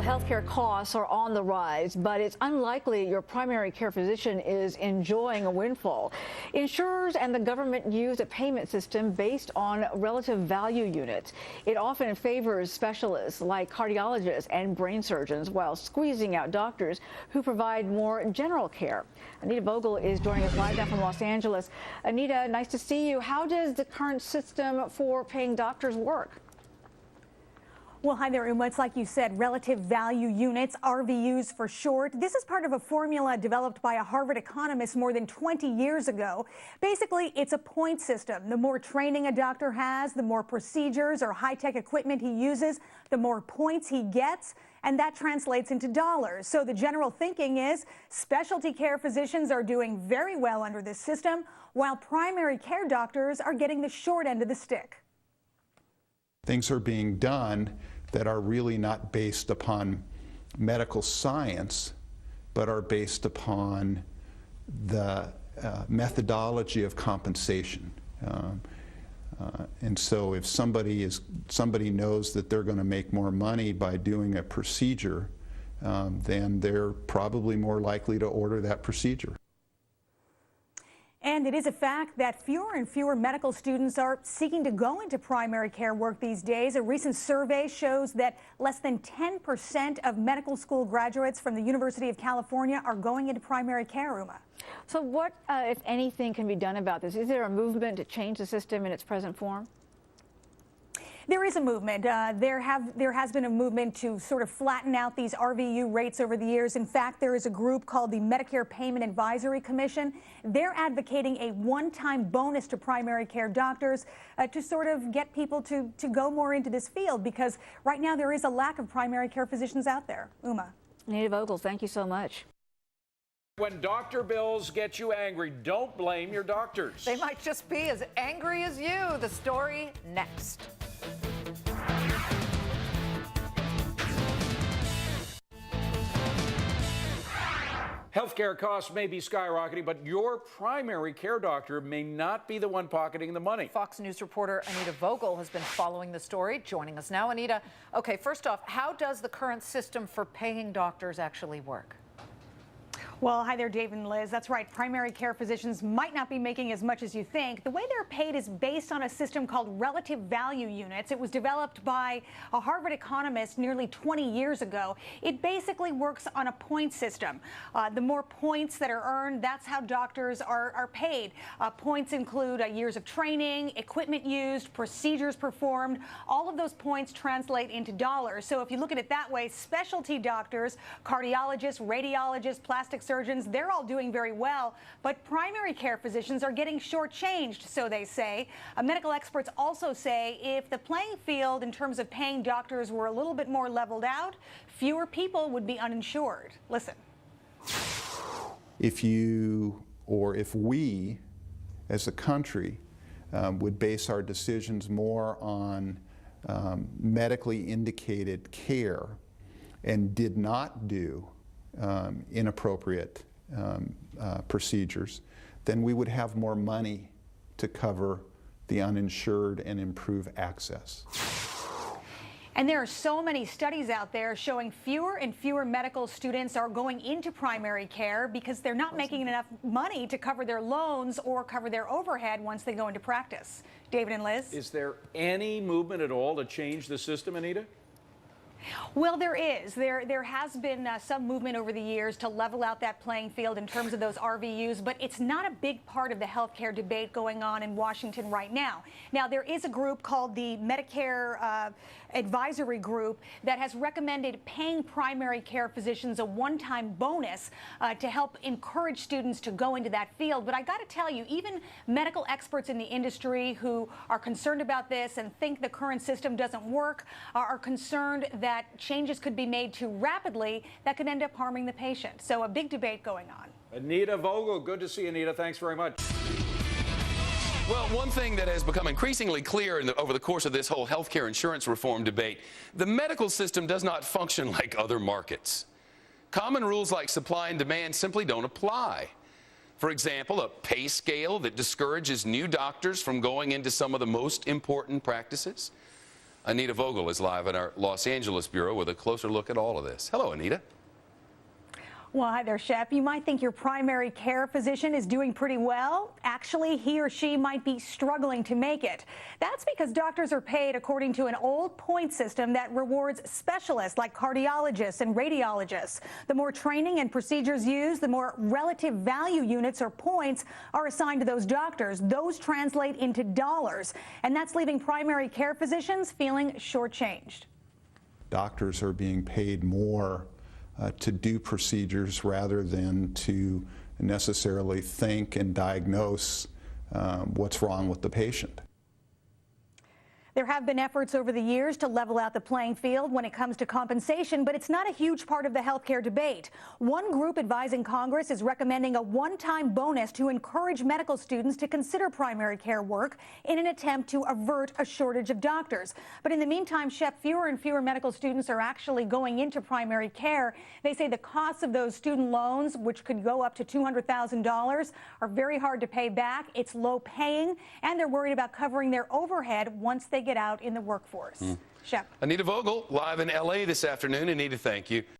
Well, healthcare costs are on the rise, but it's unlikely your primary care physician is enjoying a windfall. Insurers and the government use a payment system based on relative value units. It often favors specialists like cardiologists and brain surgeons while squeezing out doctors who provide more general care. Anita Vogel is joining us live now from Los Angeles. Anita, nice to see you. How does the current system for paying doctors work? Well, hi there, Uma. It's like you said, relative value units, RVUs for short. This is part of a formula developed by a Harvard economist more than 20 years ago. Basically, it's a point system. The more training a doctor has, the more procedures or high-tech equipment he uses, the more points he gets, and that translates into dollars. So the general thinking is specialty care physicians are doing very well under this system, while primary care doctors are getting the short end of the stick. Things are being done that are really not based upon medical science, but are based upon the methodology of compensation. And so if somebody knows that they're going to make more money by doing a procedure, then they're probably more likely to order that procedure. And it is a fact that fewer and fewer medical students are seeking to go into primary care work these days. A recent survey shows that less than 10% of medical school graduates from the University of California are going into primary care, Uma. So what, if anything, can be done about this? Is there a movement to change the system in its present form? There is a movement. There has been a movement to sort of flatten out these RVU rates over the years. In fact, there is a group called the Medicare Payment Advisory Commission. They're advocating a one-time bonus to primary care doctors to sort of get people to go more into this field, because right now there is a lack of primary care physicians out there. Uma. Anita Vogel, thank you so much. When doctor bills get you angry, don't blame your doctors. They might just be as angry as you. The story next. Healthcare costs may be skyrocketing, but your primary care doctor may not be the one pocketing the money. Fox News reporter Anita Vogel has been following the story. Joining us now, Anita. Okay, first off, how does the current system for paying doctors actually work? Well, hi there, Dave and Liz. That's right. Primary care physicians might not be making as much as you think. The way they're paid is based on a system called relative value units. It was developed by a Harvard economist nearly 20 years ago. It basically works on a point system. The more points that are earned, that's how doctors are paid. Points include years of training, equipment used, procedures performed. All of those points translate into dollars. So if you look at it that way, specialty doctors, cardiologists, radiologists, plastic surgeons, they're all doing very well, but primary care physicians are getting shortchanged, so they say. Medical experts also say if the playing field in terms of paying doctors were a little bit more leveled out, fewer people would be uninsured. Listen. If we, as a country, would base our decisions more on medically indicated care and did not do inappropriate procedures, then we would have more money to cover the uninsured and improve access. And there are so many studies out there showing fewer and fewer medical students are going into primary care because they're not making enough money to cover their loans or cover their overhead once they go into practice. David and Liz? Is there any movement at all to change the system, Anita? Well, there is. There has been some movement over the years to level out that playing field in terms of those RVUs, but it's not a big part of the healthcare debate going on in Washington right now. Now, there is a group called the Medicare Advisory Group that has recommended paying primary care physicians a one-time bonus to help encourage students to go into that field. But I got to tell you, even medical experts in the industry who are concerned about this and think the current system doesn't work are concerned that changes could be made too rapidly that could end up harming the patient. So a big debate going on. Anita Vogel, good to see you, Anita. Thanks very much. Well, one thing that has become increasingly clear over the course of this whole healthcare insurance reform debate, the medical system does not function like other markets. Common rules like supply and demand simply don't apply. For example, a pay scale that discourages new doctors from going into some of the most important practices, Anita Vogel is live in our Los Angeles bureau with a closer look at all of this. Hello, Anita. Well, hi there, Shep. You might think your primary care physician is doing pretty well. Actually, he or she might be struggling to make it. That's because doctors are paid according to an old point system that rewards specialists like cardiologists and radiologists. The more training and procedures used, the more relative value units or points are assigned to those doctors. Those translate into dollars, and that's leaving primary care physicians feeling shortchanged. Doctors are being paid more to do procedures rather than to necessarily think and diagnose what's wrong with the patient. There have been efforts over the years to level out the playing field when it comes to compensation, but it's not a huge part of the healthcare debate. One group advising Congress is recommending a one-time bonus to encourage medical students to consider primary care work in an attempt to avert a shortage of doctors. But in the meantime, Shep, fewer and fewer medical students are actually going into primary care. They say the costs of those student loans, which could go up to $200,000, are very hard to pay back. It's low paying, and they're worried about covering their overhead once they get out in the workforce. Shep. Anita Vogel, live in L.A. this afternoon. Anita, thank you.